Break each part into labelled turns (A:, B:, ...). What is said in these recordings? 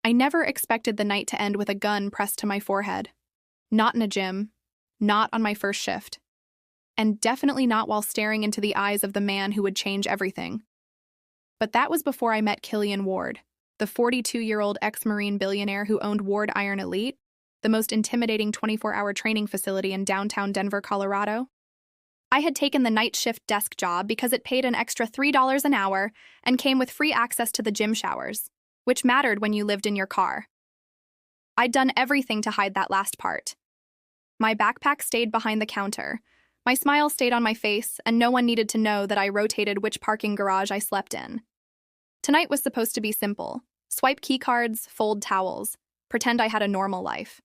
A: I never expected the night to end with a gun pressed to my forehead. Not in a gym, not on my first shift, and definitely not while staring into the eyes of the man who would change everything. But that was before I met Killian Ward, the 42-year-old ex-Marine billionaire who owned Ward Iron Elite, the most intimidating 24-hour training facility in downtown Denver, Colorado. I had taken the night shift desk job because it paid an extra $3 an hour and came with free access to the gym showers, which mattered when you lived in your car. I'd done everything to hide that last part. My backpack stayed behind the counter, my smile stayed on my face, and no one needed to know that I rotated which parking garage I slept in. Tonight was supposed to be simple. Swipe keycards, fold towels, pretend I had a normal life.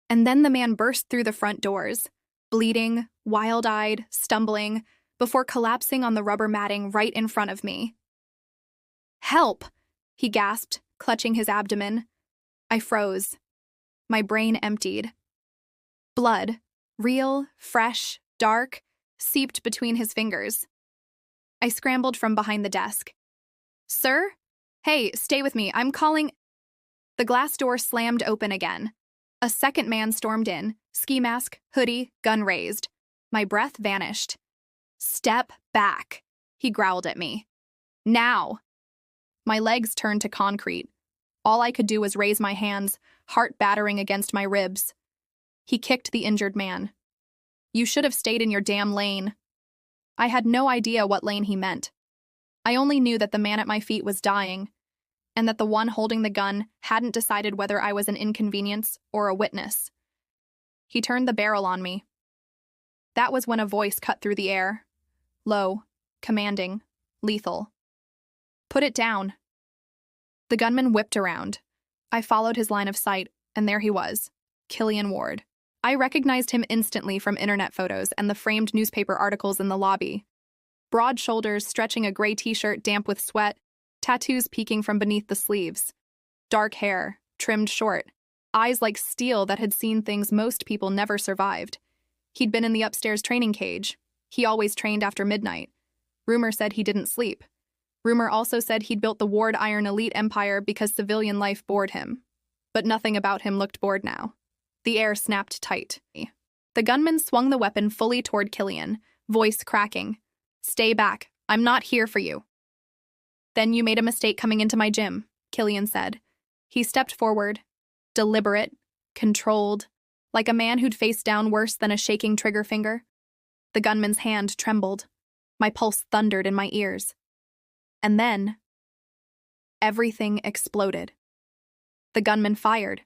A: And then the man burst through the front doors, bleeding, wild-eyed, stumbling, before collapsing on the rubber matting right in front of me. "Help!" he gasped, clutching his abdomen. I froze. My brain emptied. Blood, real, fresh, dark, seeped between his fingers. I scrambled from behind the desk. "Sir? Hey, stay with me, I'm calling—" The glass door slammed open again. A second man stormed in, ski mask, hoodie, gun raised. My breath vanished. "Step back," he growled at me. "Now!" My legs turned to concrete. All I could do was raise my hands, heart battering against my ribs. He kicked the injured man. "You should have stayed in your damn lane." I had no idea what lane he meant. I only knew that the man at my feet was dying, and that the one holding the gun hadn't decided whether I was an inconvenience or a witness. He turned the barrel on me. That was when a voice cut through the air. Low, commanding, lethal. "Put it down." The gunman whipped around. I followed his line of sight, and there he was, Killian Ward. I recognized him instantly from internet photos and the framed newspaper articles in the lobby. Broad shoulders stretching a gray t-shirt damp with sweat, tattoos peeking from beneath the sleeves. Dark hair, trimmed short, eyes like steel that had seen things most people never survived. He'd been in the upstairs training cage. He always trained after midnight. Rumor said he didn't sleep. Rumor also said he'd built the Ward Iron Elite empire because civilian life bored him. But nothing about him looked bored now. The air snapped tight. The gunman swung the weapon fully toward Killian, voice cracking. "Stay back. I'm not here for you." "Then you made a mistake coming into my gym," Killian said. He stepped forward, deliberate, controlled, like a man who'd faced down worse than a shaking trigger finger. The gunman's hand trembled. My pulse thundered in my ears. And then, everything exploded. The gunman fired.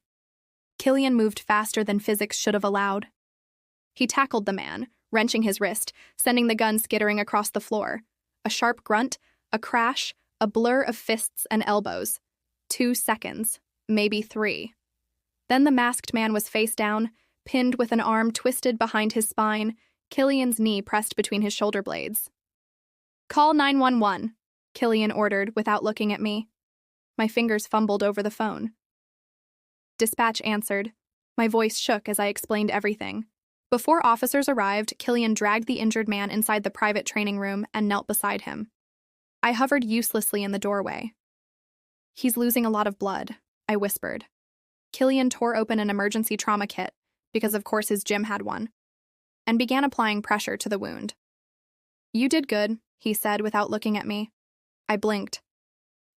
A: Killian moved faster than physics should have allowed. He tackled the man, wrenching his wrist, sending the gun skittering across the floor. A sharp grunt, a crash, a blur of fists and elbows. 2 seconds, maybe 3. Then the masked man was face down, pinned with an arm twisted behind his spine, Killian's knee pressed between his shoulder blades. "Call 911, Killian ordered without looking at me. My fingers fumbled over the phone. Dispatch answered. My voice shook as I explained everything. Before officers arrived, Killian dragged the injured man inside the private training room and knelt beside him. I hovered uselessly in the doorway. "He's losing a lot of blood," I whispered. Killian tore open an emergency trauma kit, because of course his gym had one, and began applying pressure to the wound. "You did good," he said without looking at me. I blinked.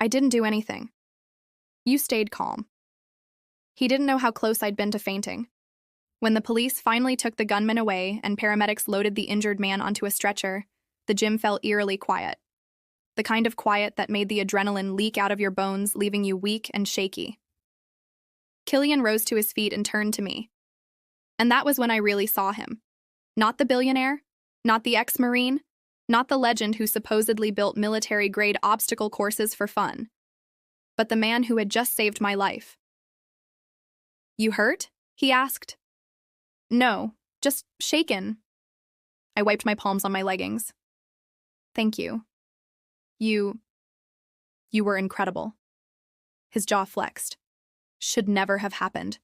A: "I didn't do anything." "You stayed calm." He didn't know how close I'd been to fainting. When the police finally took the gunman away and paramedics loaded the injured man onto a stretcher, the gym felt eerily quiet. The kind of quiet that made the adrenaline leak out of your bones, leaving you weak and shaky. Killian rose to his feet and turned to me. And that was when I really saw him. Not the billionaire, not the ex-Marine, not the legend who supposedly built military-grade obstacle courses for fun, but the man who had just saved my life. "You hurt?" he asked. "No, just shaken." I wiped my palms on my leggings. "Thank you. You were incredible." His jaw flexed. "Should never have happened.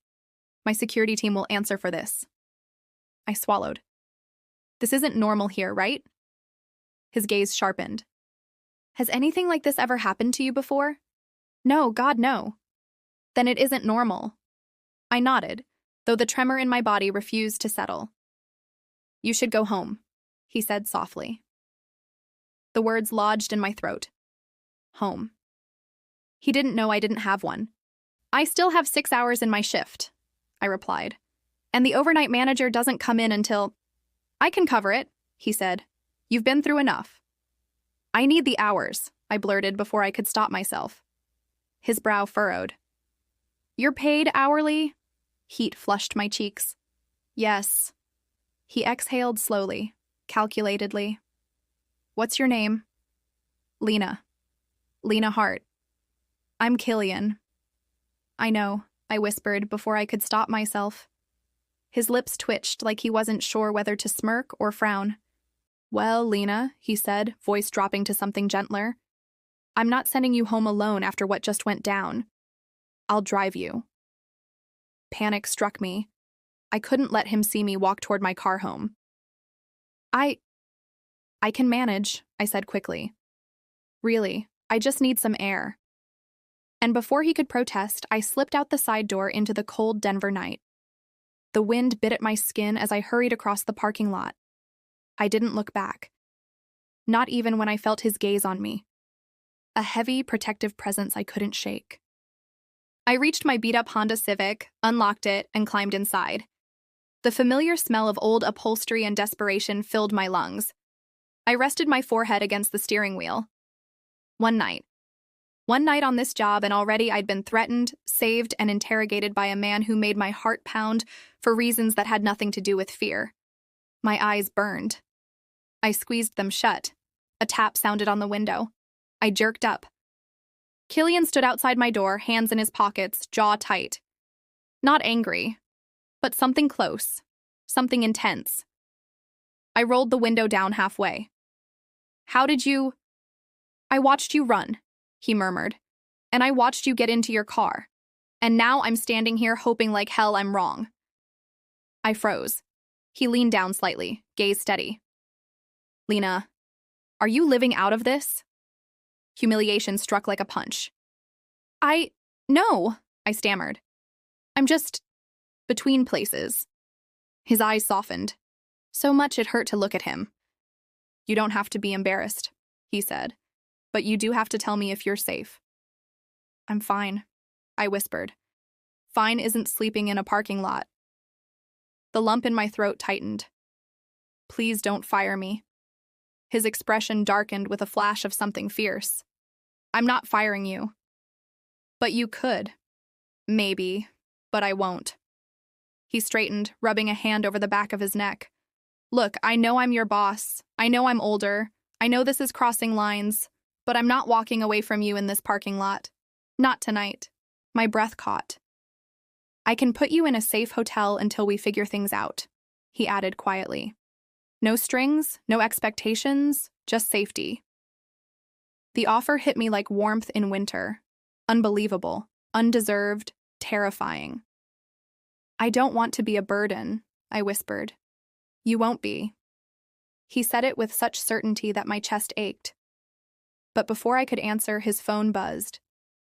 A: My security team will answer for this." I swallowed. "This isn't normal here, right?" His gaze sharpened. "Has anything like this ever happened to you before?" "No, God, no." Then it isn't normal. I nodded, though the tremor in my body refused to settle. You should go home, he said softly. The words lodged in my throat. Home. He didn't know I didn't have one. I still have 6 hours in my shift, I replied. And the overnight manager doesn't come in until… I can cover it, he said. You've been through enough. I need the hours, I blurted before I could stop myself. His brow furrowed. You're paid hourly? Heat flushed my cheeks. Yes. He exhaled slowly, calculatedly. What's your name? Lena. Lena Hart. I'm Killian. I know, I whispered before I could stop myself. His lips twitched like he wasn't sure whether to smirk or frown. Well, Lena, he said, voice dropping to something gentler. I'm not sending you home alone after what just went down. I'll drive you. Panic struck me. I couldn't let him see me walk toward my car home. I can manage, I said quickly. Really, I just need some air. And before he could protest, I slipped out the side door into the cold Denver night. The wind bit at my skin as I hurried across the parking lot. I didn't look back. Not even when I felt his gaze on me. A heavy, protective presence I couldn't shake. I reached my beat-up Honda Civic, unlocked it, and climbed inside. The familiar smell of old upholstery and desperation filled my lungs. I rested my forehead against the steering wheel. One night on this job, and already I'd been threatened, saved, and interrogated by a man who made my heart pound for reasons that had nothing to do with fear. My eyes burned. I squeezed them shut. A tap sounded on the window. I jerked up. Killian stood outside my door, hands in his pockets, jaw tight. Not angry, but something close, something intense. I rolled the window down halfway. How did you… I watched you run, he murmured, and I watched you get into your car. And now I'm standing here hoping like hell I'm wrong. I froze. He leaned down slightly, gaze steady. Lena, are you living out of this? Humiliation struck like a punch. No, I stammered. I'm just between places. His eyes softened. So much it hurt to look at him. You don't have to be embarrassed, he said, but you do have to tell me if you're safe. I'm fine, I whispered. Fine isn't sleeping in a parking lot. The lump in my throat tightened. Please don't fire me. His expression darkened with a flash of something fierce. I'm not firing you. But you could. Maybe, but I won't. He straightened, rubbing a hand over the back of his neck. Look, I know I'm your boss. I know I'm older. I know this is crossing lines, but I'm not walking away from you in this parking lot. Not tonight. My breath caught. I can put you in a safe hotel until we figure things out, he added quietly. No strings, no expectations, just safety. The offer hit me like warmth in winter. Unbelievable, undeserved, terrifying. I don't want to be a burden, I whispered. You won't be. He said it with such certainty that my chest ached. But before I could answer, his phone buzzed.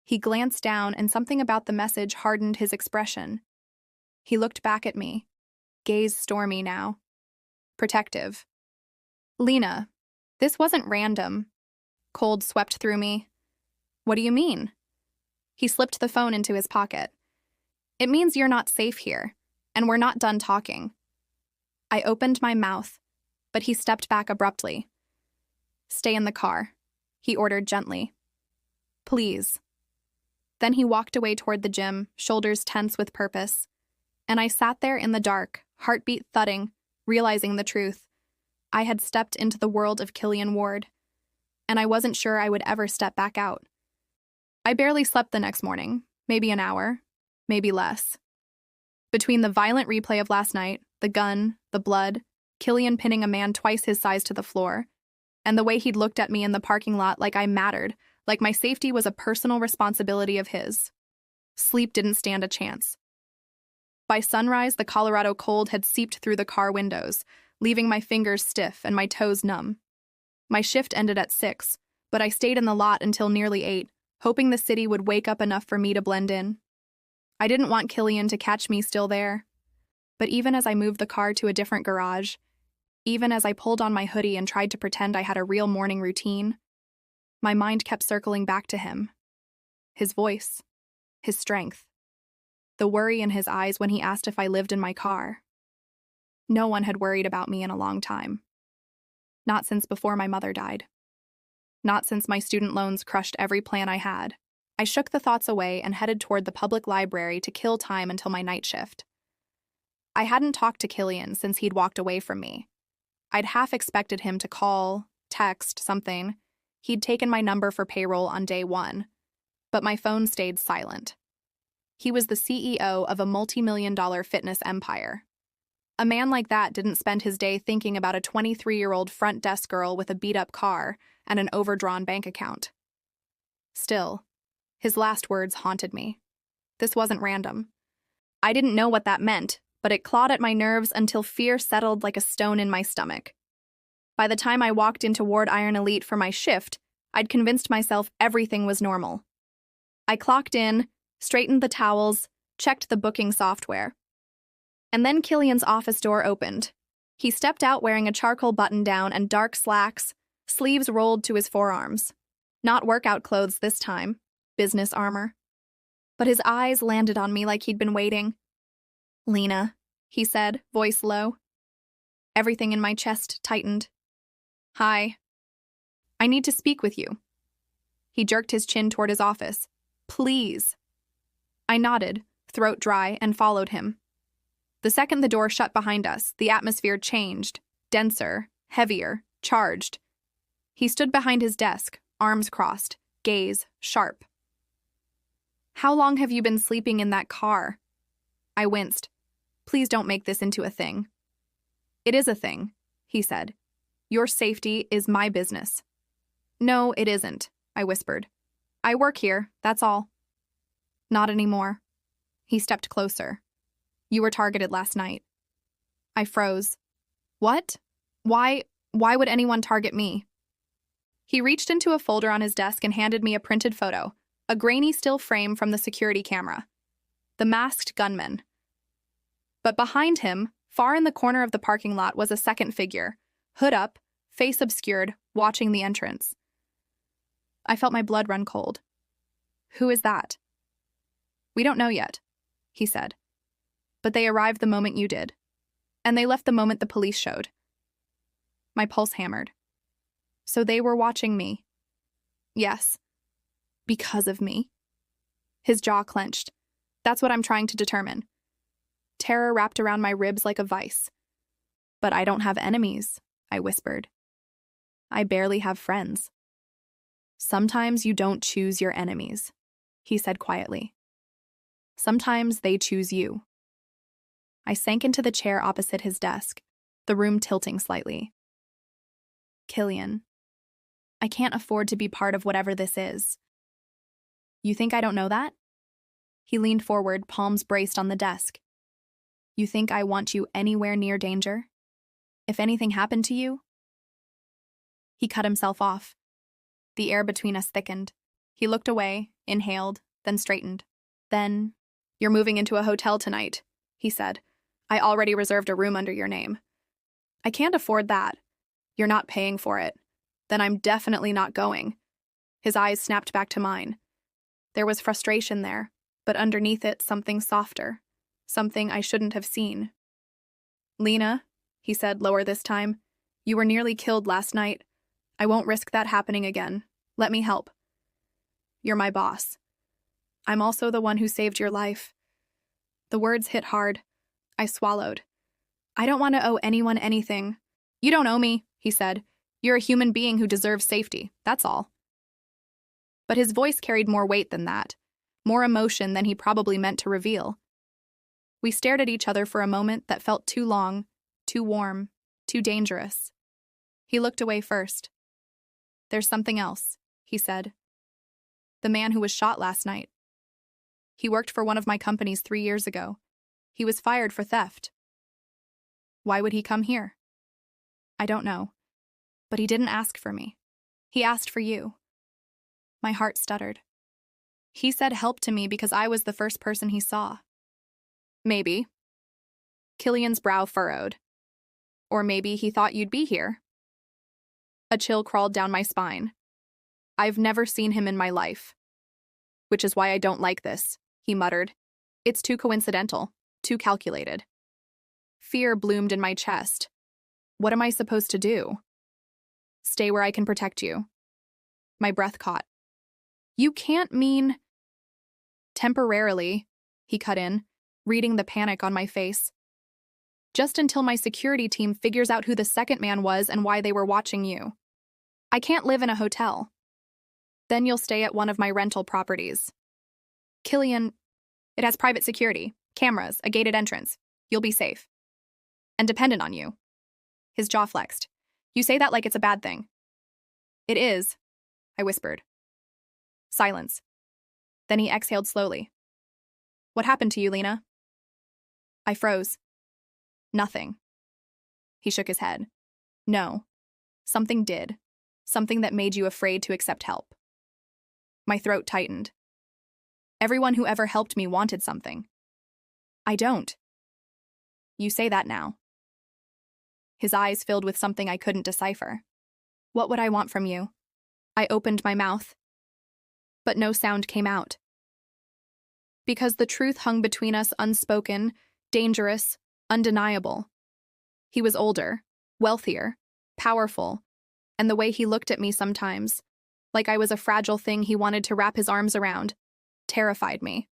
A: He glanced down, and something about the message hardened his expression. He looked back at me, gaze stormy now. Protective. Lena, this wasn't random. Cold swept through me. What do you mean? He slipped the phone into his pocket. It means you're not safe here, and we're not done talking. I opened my mouth, but he stepped back abruptly. Stay in the car, he ordered gently. Please. Then he walked away toward the gym, shoulders tense with purpose. And I sat there in the dark, heartbeat thudding, realizing the truth. I had stepped into the world of Killian Ward, and I wasn't sure I would ever step back out. I barely slept the next morning, maybe an hour, maybe less. Between the violent replay of last night, the gun, the blood, Killian pinning a man twice his size to the floor, and the way he'd looked at me in the parking lot like I mattered, like my safety was a personal responsibility of his. Sleep didn't stand a chance. By sunrise, the Colorado cold had seeped through the car windows, leaving my fingers stiff and my toes numb. My shift ended at 6, but I stayed in the lot until nearly 8, hoping the city would wake up enough for me to blend in. I didn't want Killian to catch me still there. But even as I moved the car to a different garage, even as I pulled on my hoodie and tried to pretend I had a real morning routine, my mind kept circling back to him. His voice, his strength, the worry in his eyes when he asked if I lived in my car. No one had worried about me in a long time. Not since before my mother died. Not since my student loans crushed every plan I had. I shook the thoughts away and headed toward the public library to kill time until my night shift. I hadn't talked to Killian since he'd walked away from me. I'd half expected him to call, text, something. He'd taken my number for payroll on day one, but my phone stayed silent. He was the CEO of a multi-million-dollar fitness empire. A man like that didn't spend his day thinking about a 23-year-old front desk girl with a beat-up car and an overdrawn bank account. Still, his last words haunted me. This wasn't random. I didn't know what that meant, but it clawed at my nerves until fear settled like a stone in my stomach. By the time I walked into Ward Iron Elite for my shift, I'd convinced myself everything was normal. I clocked in, straightened the towels, checked the booking software. And then Killian's office door opened. He stepped out wearing a charcoal button-down and dark slacks, sleeves rolled to his forearms. Not workout clothes this time, business armor. But his eyes landed on me like he'd been waiting. "Lena," he said, voice low. Everything in my chest tightened. "Hi. I need to speak with you." He jerked his chin toward his office. "Please." I nodded, throat dry, and followed him. The second the door shut behind us, the atmosphere changed, denser, heavier, charged. He stood behind his desk, arms crossed, gaze sharp. "How long have you been sleeping in that car?" I winced. "Please don't make this into a thing." "It is a thing," he said. "Your safety is my business." "No, it isn't," I whispered. "I work here, that's all." "Not anymore." He stepped closer. "You were targeted last night." I froze. "What? Why would anyone target me?" He reached into a folder on his desk and handed me a printed photo, a grainy still frame from the security camera. The masked gunman. But behind him, far in the corner of the parking lot, was a second figure, hood up, face obscured, watching the entrance. I felt my blood run cold. "Who is that?" "We don't know yet," he said. "But they arrived the moment you did. And they left the moment the police showed." My pulse hammered. So they were watching me. Yes. Because of me. His jaw clenched. That's what I'm trying to determine. Terror wrapped around my ribs like a vice. "But I don't have enemies," I whispered. "I barely have friends." "Sometimes you don't choose your enemies," he said quietly. "Sometimes they choose you." I sank into the chair opposite his desk, the room tilting slightly. "Killian, I can't afford to be part of whatever this is." "You think I don't know that?" He leaned forward, palms braced on the desk. "You think I want you anywhere near danger? If anything happened to you?" He cut himself off. The air between us thickened. He looked away, inhaled, then straightened. "Then, you're moving into a hotel tonight," he said. "I already reserved a room under your name." "I can't afford that." "You're not paying for it." "Then I'm definitely not going." His eyes snapped back to mine. There was frustration there, but underneath it something softer, something I shouldn't have seen. "Lena," he said lower this time, "you were nearly killed last night. I won't risk that happening again. Let me help." "You're my boss." "I'm also the one who saved your life." The words hit hard. I swallowed. "I don't want to owe anyone anything." "You don't owe me," he said. "You're a human being who deserves safety, that's all." But his voice carried more weight than that, more emotion than he probably meant to reveal. We stared at each other for a moment that felt too long, too warm, too dangerous. He looked away first. "There's something else," he said. "The man who was shot last night. He worked for one of my companies 3 years ago. He was fired for theft." "Why would he come here?" "I don't know. But he didn't ask for me. He asked for you." My heart stuttered. He said help to me because I was the first person he saw. Maybe. Killian's brow furrowed. Or maybe he thought you'd be here. A chill crawled down my spine. I've never seen him in my life. Which is why I don't like this, he muttered. It's too coincidental, too calculated. Fear bloomed in my chest. What am I supposed to do? Stay where I can protect you. My breath caught. You can't mean... Temporarily, he cut in, reading the panic on my face. Just until my security team figures out who the second man was and why they were watching you. I can't live in a hotel. Then you'll stay at one of my rental properties. Killian, it has private security, cameras, a gated entrance. You'll be safe. And dependent on you. His jaw flexed. You say that like it's a bad thing. It is, I whispered. Silence. Then he exhaled slowly. What happened to you, Lena? I froze. Nothing. He shook his head. No. Something did. Something that made you afraid to accept help. My throat tightened. Everyone who ever helped me wanted something. I don't. You say that now. His eyes filled with something I couldn't decipher. What would I want from you? I opened my mouth. But no sound came out. Because the truth hung between us unspoken, dangerous, undeniable. He was older, wealthier, powerful, and the way he looked at me sometimes, like I was a fragile thing he wanted to wrap his arms around, terrified me.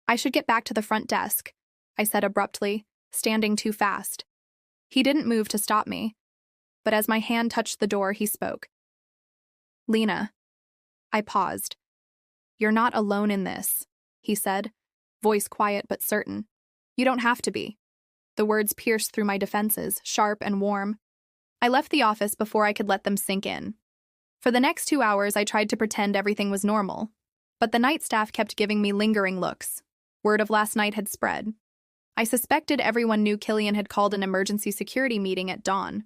A: I should get back to the front desk, I said abruptly, standing too fast. He didn't move to stop me, but as my hand touched the door, he spoke. Lena. I paused. You're not alone in this, he said, voice quiet but certain. You don't have to be. The words pierced through my defenses, sharp and warm. I left the office before I could let them sink in. For the next 2 hours, I tried to pretend everything was normal, but the night staff kept giving me lingering looks. Word of last night had spread. I suspected everyone knew Killian had called an emergency security meeting at dawn.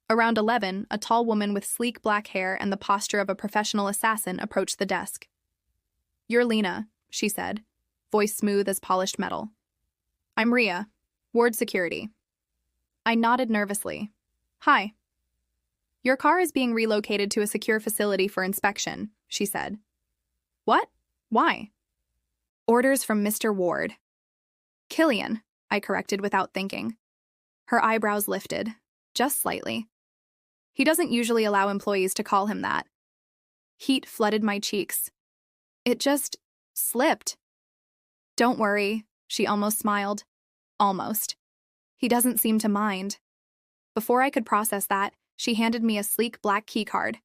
A: Around 11, a tall woman with sleek black hair and the posture of a professional assassin approached the desk. You're Lena, she said, voice smooth as polished metal. I'm Rhea, Ward Security. I nodded nervously. Hi. Your car is being relocated to a secure facility for inspection, she said. What? Why? Orders from Mr. Ward. Killian, I corrected without thinking. Her eyebrows lifted, just slightly. He doesn't usually allow employees to call him that. Heat flooded my cheeks. It just slipped. Don't worry, she almost smiled. Almost. He doesn't seem to mind. Before I could process that, she handed me a sleek black keycard.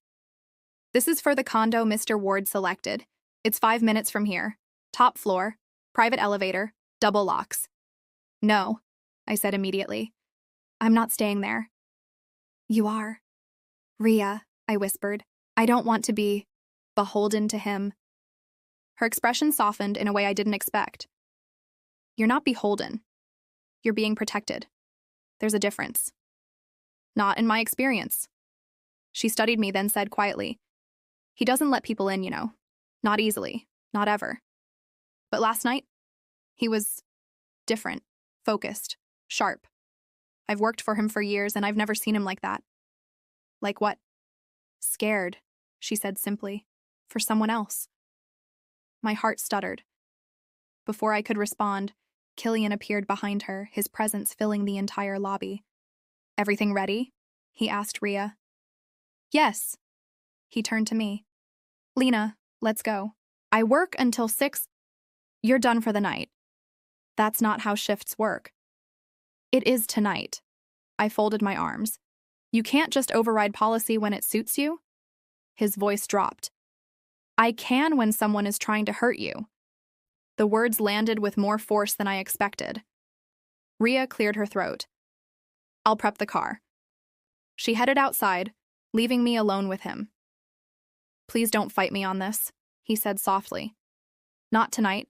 A: This is for the condo Mr. Ward selected. It's 5 minutes from here. Top floor, private elevator, double locks. No, I said immediately. I'm not staying there. You are. Rhea, I whispered. I don't want to be beholden to him. Her expression softened in a way I didn't expect. You're not beholden. You're being protected. There's a difference. Not in my experience. She studied me, then said quietly, he doesn't let people in, you know. Not easily. Not ever. But last night, he was different, focused, sharp. I've worked for him for years, and I've never seen him like that. Like what? Scared, she said simply, for someone else. My heart stuttered. Before I could respond, Killian appeared behind her, his presence filling the entire lobby. Everything ready? He asked Rhea. Yes. He turned to me. Lena, let's go. I work until 6. You're done for the night. That's not how shifts work. It is tonight. I folded my arms. You can't just override policy when it suits you? His voice dropped. I can when someone is trying to hurt you. The words landed with more force than I expected. Rhea cleared her throat. I'll prep the car. She headed outside, leaving me alone with him. Please don't fight me on this, he said softly. Not tonight.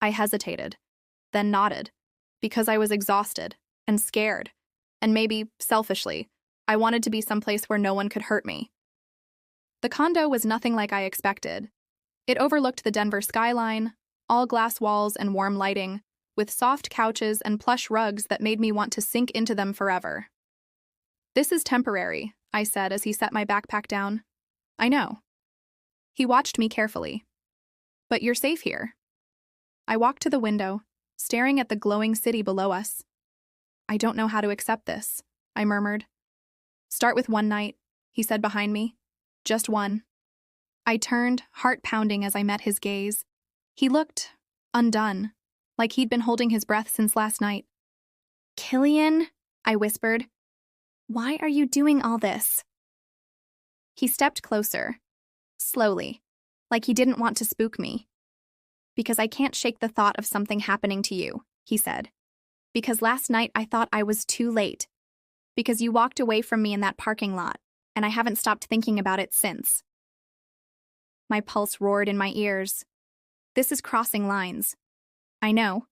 A: I hesitated, then nodded, because I was exhausted and scared, and maybe, selfishly, I wanted to be someplace where no one could hurt me. The condo was nothing like I expected. It overlooked the Denver skyline, all glass walls and warm lighting, with soft couches and plush rugs that made me want to sink into them forever. "This is temporary," I said as he set my backpack down. "I know." He watched me carefully. "But you're safe here." I walked to the window, staring at the glowing city below us. "I don't know how to accept this," I murmured. "Start with one night," he said behind me. "Just one." I turned, heart pounding as I met his gaze. He looked undone, like he'd been holding his breath since last night. "Killian," I whispered, "why are you doing all this?" He stepped closer, slowly, like he didn't want to spook me. "Because I can't shake the thought of something happening to you," he said. "Because last night I thought I was too late. Because you walked away from me in that parking lot, and I haven't stopped thinking about it since." My pulse roared in my ears. This is crossing lines. I know.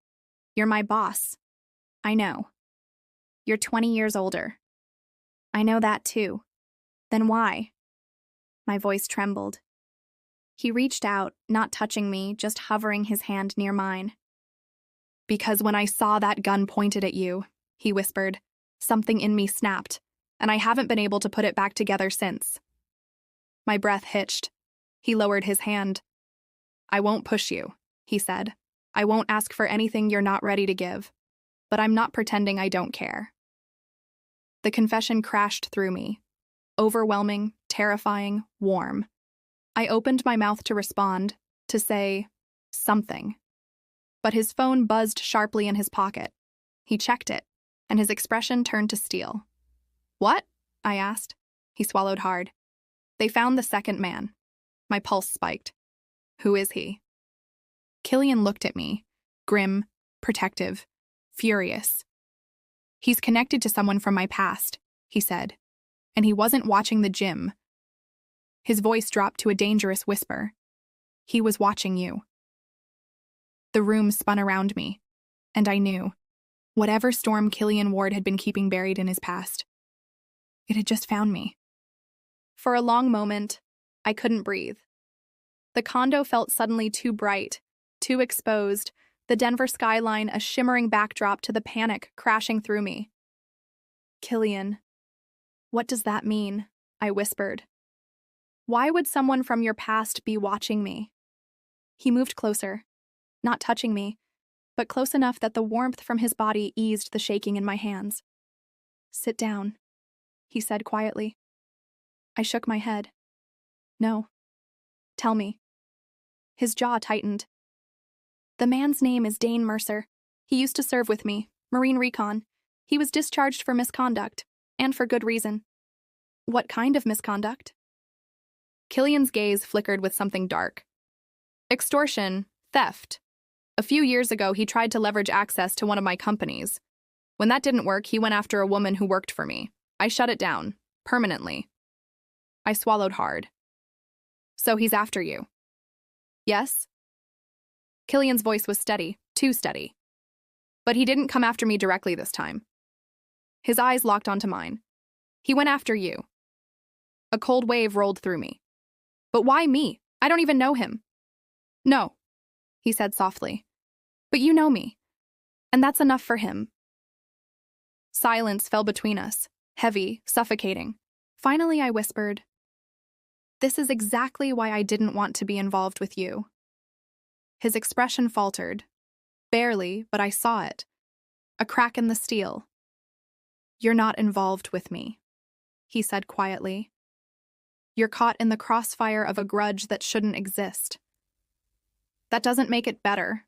A: You're my boss. I know. You're 20 years older. I know that too. Then why? My voice trembled. He reached out, not touching me, just hovering his hand near mine. "Because when I saw that gun pointed at you," he whispered, "something in me snapped, and I haven't been able to put it back together since." My breath hitched. He lowered his hand. "I won't push you," he said. "I won't ask for anything you're not ready to give. But I'm not pretending I don't care." The confession crashed through me. Overwhelming, terrifying, warm. I opened my mouth to respond, to say something. But his phone buzzed sharply in his pocket. He checked it, and his expression turned to steel. "What?" I asked. He swallowed hard. "They found the second man." My pulse spiked. "Who is he?" Killian looked at me, grim, protective, furious. "He's connected to someone from my past," he said. "And he wasn't watching the gym." His voice dropped to a dangerous whisper. "He was watching you." The room spun around me, and I knew. Whatever storm Killian Ward had been keeping buried in his past, it had just found me. For a long moment, I couldn't breathe. The condo felt suddenly too bright, too exposed, the Denver skyline a shimmering backdrop to the panic crashing through me. "Killian, what does that mean?" I whispered. "Why would someone from your past be watching me?" He moved closer, not touching me, but close enough that the warmth from his body eased the shaking in my hands. "Sit down," he said quietly. I shook my head. "No. Tell me." His jaw tightened. "The man's name is Dane Mercer. He used to serve with me, Marine Recon. He was discharged for misconduct, and for good reason." "What kind of misconduct?" Killian's gaze flickered with something dark. "Extortion, theft. A few years ago, he tried to leverage access to one of my companies. When that didn't work, he went after a woman who worked for me. I shut it down, permanently." I swallowed hard. "So he's after you?" "Yes." Killian's voice was steady, too steady. "But he didn't come after me directly this time." His eyes locked onto mine. "He went after you." A cold wave rolled through me. "But why me? I don't even know him." "No," he said softly. "But you know me. And that's enough for him." Silence fell between us, heavy, suffocating. Finally, I whispered, "This is exactly why I didn't want to be involved with you." His expression faltered. Barely, but I saw it. A crack in the steel. "You're not involved with me," he said quietly. "You're caught in the crossfire of a grudge that shouldn't exist." "That doesn't make it better."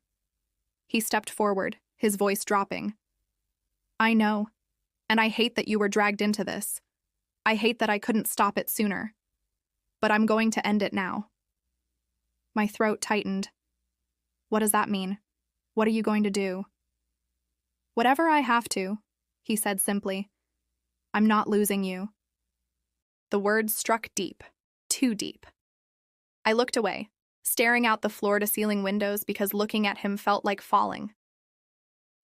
A: He stepped forward, his voice dropping. "I know, and I hate that you were dragged into this. I hate that I couldn't stop it sooner. But I'm going to end it now." My throat tightened. "What does that mean? What are you going to do?" "Whatever I have to," he said simply. "I'm not losing you." The words struck deep, too deep. I looked away, staring out the floor-to-ceiling windows because looking at him felt like falling.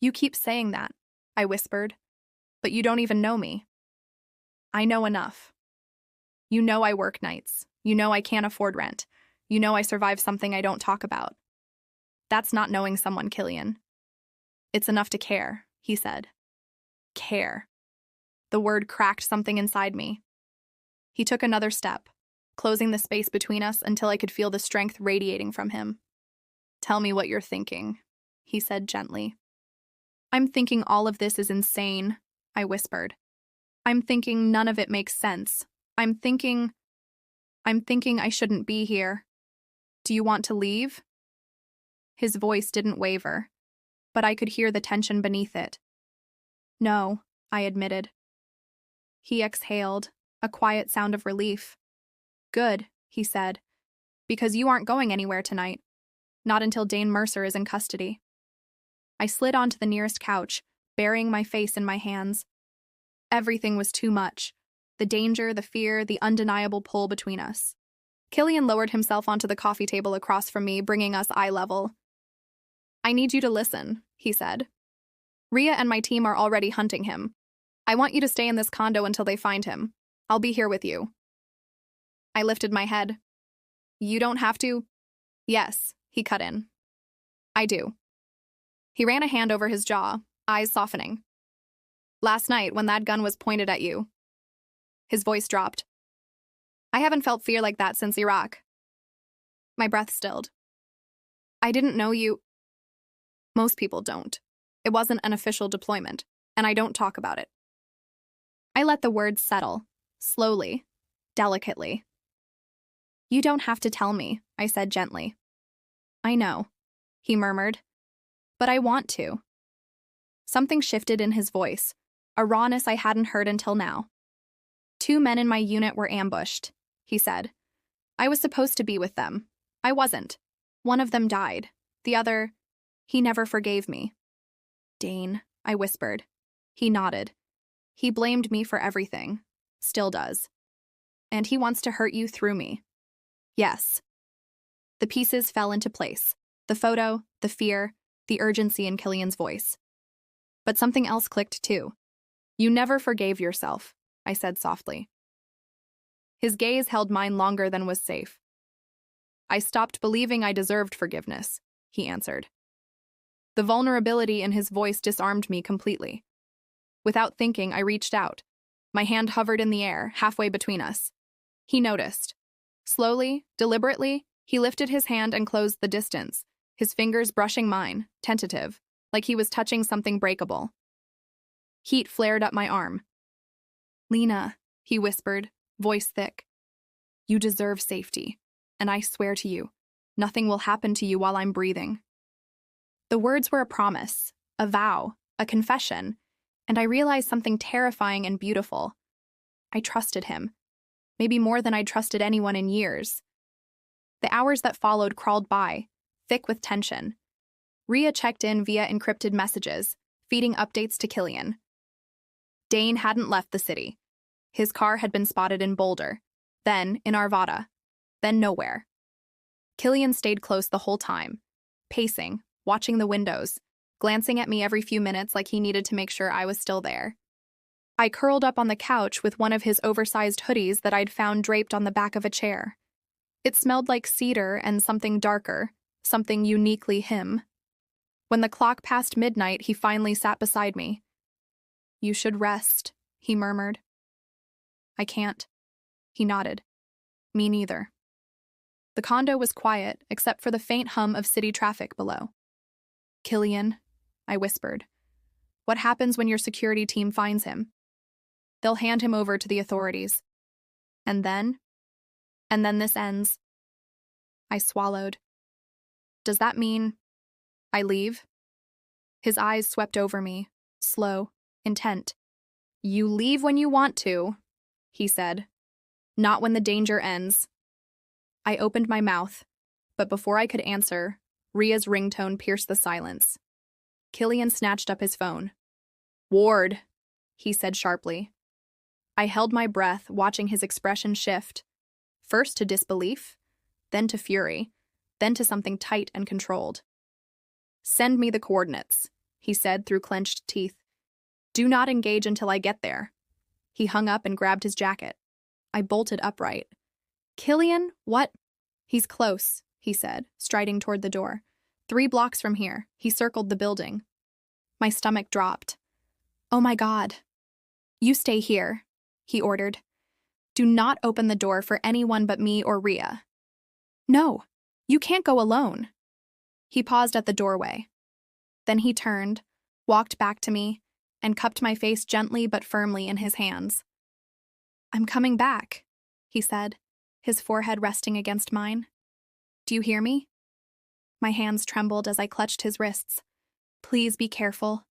A: "You keep saying that," I whispered, "but you don't even know me." "I know enough. You know I work nights. You know I can't afford rent. You know I survived something I don't talk about. That's not knowing someone, Killian. It's enough to care, he said. Care. The word cracked something inside me. He took another step, closing the space between us until I could feel the strength radiating from him. Tell me what you're thinking, he said gently. I'm thinking all of this is insane, I whispered. I'm thinking none of it makes sense. I'm thinking I shouldn't be here. Do you want to leave? His voice didn't waver, but I could hear the tension beneath it. No, I admitted. He exhaled, a quiet sound of relief. Good, he said, because you aren't going anywhere tonight. Not until Dane Mercer is in custody. I slid onto the nearest couch, burying my face in my hands. Everything was too much. The danger, the fear, the undeniable pull between us. Killian lowered himself onto the coffee table across from me, bringing us eye level. I need you to listen, he said. Rhea and my team are already hunting him. I want you to stay in this condo until they find him. I'll be here with you. I lifted my head. You don't have to? Yes, he cut in. I do. He ran a hand over his jaw, eyes softening. Last night, when that gun was pointed at you. His voice dropped. I haven't felt fear like that since Iraq. My breath stilled. I didn't know you. Most people don't. It wasn't an official deployment, and I don't talk about it. I let the words settle, slowly, delicately. You don't have to tell me, I said gently. I know, he murmured, but I want to. Something shifted in his voice, a rawness I hadn't heard until now. 2 men in my unit were ambushed, he said. I was supposed to be with them. I wasn't. One of them died. The other, he never forgave me. Dane, I whispered. He nodded. He blamed me for everything. Still does. And he wants to hurt you through me. Yes. The pieces fell into place. The photo, the fear, the urgency in Killian's voice. But something else clicked too. You never forgave yourself, I said softly. His gaze held mine longer than was safe. I stopped believing I deserved forgiveness, he answered. The vulnerability in his voice disarmed me completely. Without thinking, I reached out. My hand hovered in the air, halfway between us. He noticed. Slowly, deliberately, he lifted his hand and closed the distance, his fingers brushing mine, tentative, like he was touching something breakable. Heat flared up my arm. Lena, he whispered, voice thick. You deserve safety, and I swear to you, nothing will happen to you while I'm breathing. The words were a promise, a vow, a confession, and I realized something terrifying and beautiful. I trusted him, maybe more than I'd trusted anyone in years. The hours that followed crawled by, thick with tension. Rhea checked in via encrypted messages, feeding updates to Killian. Dane hadn't left the city. His car had been spotted in Boulder, then in Arvada, then nowhere. Killian stayed close the whole time, pacing, watching the windows, glancing at me every few minutes like he needed to make sure I was still there. I curled up on the couch with one of his oversized hoodies that I'd found draped on the back of a chair. It smelled like cedar and something darker, something uniquely him. When the clock passed midnight, he finally sat beside me. You should rest, he murmured. I can't. He nodded. Me neither. The condo was quiet, except for the faint hum of city traffic below. Killian, I whispered. What happens when your security team finds him? They'll hand him over to the authorities. And then this ends. I swallowed. Does that mean I leave? His eyes swept over me, slow, intent. You leave when you want to, he said. Not when the danger ends. I opened my mouth, but before I could answer, Rhea's ringtone pierced the silence. Killian snatched up his phone. Ward, he said sharply. I held my breath, watching his expression shift, first to disbelief, then to fury, then to something tight and controlled. Send me the coordinates, he said through clenched teeth. Do not engage until I get there. He hung up and grabbed his jacket. I bolted upright. Killian, what? He's close, he said, striding toward the door. 3 blocks from here. He circled the building. My stomach dropped. Oh my God. You stay here, he ordered. Do not open the door for anyone but me or Rhea. No, you can't go alone. He paused at the doorway. Then he turned, walked back to me, and cupped my face gently but firmly in his hands. I'm coming back, he said, his forehead resting against mine. Do you hear me? My hands trembled as I clutched his wrists. Please be careful.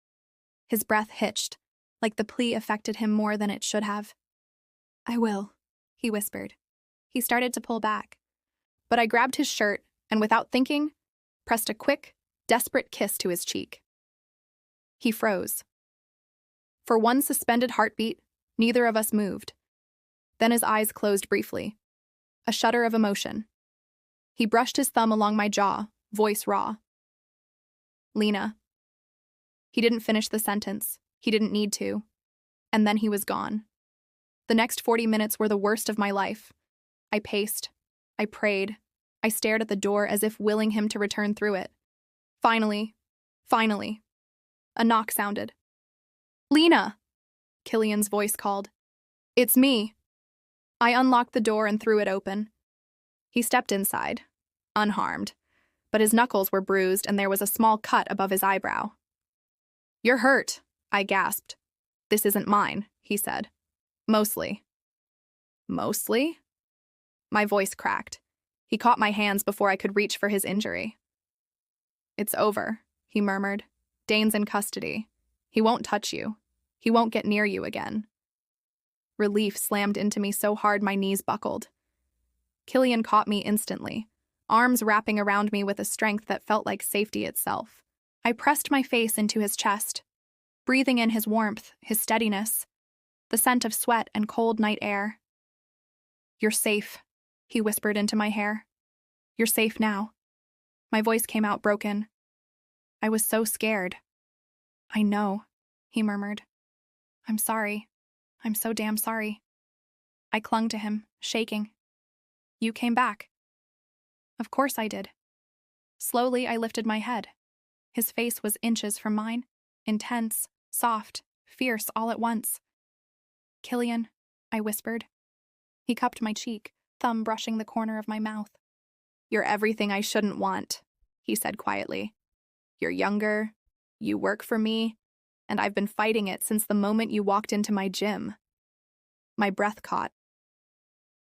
A: His breath hitched, like the plea affected him more than it should have. I will, he whispered. He started to pull back, but I grabbed his shirt and, without thinking, pressed a quick, desperate kiss to his cheek. He froze. For one suspended heartbeat, neither of us moved. Then his eyes closed briefly. A shudder of emotion. He brushed his thumb along my jaw, voice raw. Lena. He didn't finish the sentence. He didn't need to. And then he was gone. The next 40 minutes were the worst of my life. I paced. I prayed. I stared at the door as if willing him to return through it. Finally, a knock sounded. Lena! Killian's voice called. It's me. I unlocked the door and threw it open. He stepped inside, unharmed, but his knuckles were bruised and there was a small cut above his eyebrow. You're hurt, I gasped. This isn't mine, he said. Mostly. Mostly? My voice cracked. He caught my hands before I could reach for his injury. It's over, he murmured. Dane's in custody. He won't touch you. He won't get near you again. Relief slammed into me so hard my knees buckled. Killian caught me instantly, arms wrapping around me with a strength that felt like safety itself. I pressed my face into his chest, breathing in his warmth, his steadiness, the scent of sweat and cold night air. You're safe, he whispered into my hair. You're safe now. My voice came out broken. I was so scared. I know, he murmured. I'm sorry. I'm so damn sorry. I clung to him, shaking. You came back. Of course I did. Slowly, I lifted my head. His face was inches from mine, intense, soft, fierce all at once. Killian, I whispered. He cupped my cheek, thumb brushing the corner of my mouth. You're everything I shouldn't want, he said quietly. You're younger, you work for me, and I've been fighting it since the moment you walked into my gym. My breath caught.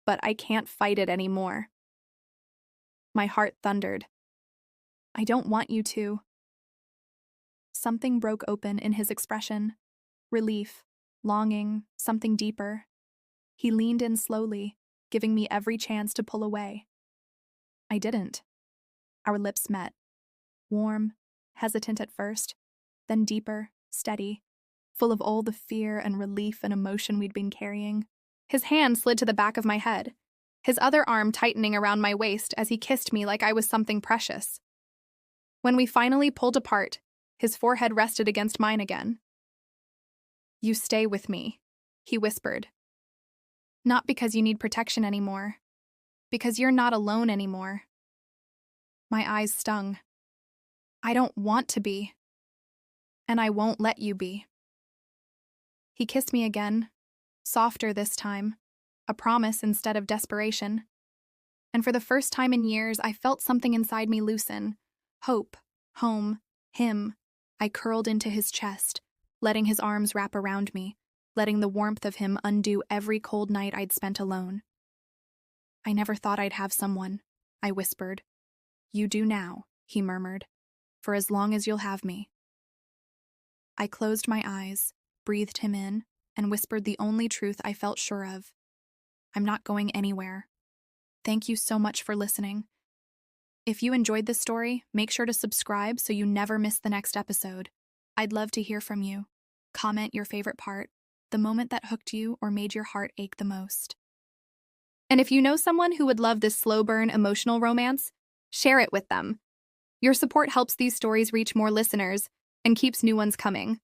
A: But I can't fight it anymore. My heart thundered. I don't want you to. Something broke open in his expression. Relief, longing, something deeper. He leaned in slowly, giving me every chance to pull away. I didn't. Our lips met. Warm, hesitant at first, then deeper, steady, full of all the fear and relief and emotion we'd been carrying. His hand slid to the back of my head, his other arm tightening around my waist as he kissed me like I was something precious. When we finally pulled apart, his forehead rested against mine again. You stay with me, he whispered. Not because you need protection anymore, because you're not alone anymore. My eyes stung. I don't want to be. And I won't let you be. He kissed me again, softer this time, a promise instead of desperation. And for the first time in years, I felt something inside me loosen. Hope, home, him. I curled into his chest, letting his arms wrap around me, letting the warmth of him undo every cold night I'd spent alone. I never thought I'd have someone, I whispered. You do now, he murmured, for as long as you'll have me. I closed my eyes, breathed him in, and whispered the only truth I felt sure of. I'm not going anywhere. Thank you so much for listening. If you enjoyed this story, make sure to subscribe so you never miss the next episode. I'd love to hear from you. Comment your favorite part, the moment that hooked you or made your heart ache the most. And if you know someone who would love this slow burn emotional romance, share it with them. Your support helps these stories reach more listeners and keeps new ones coming.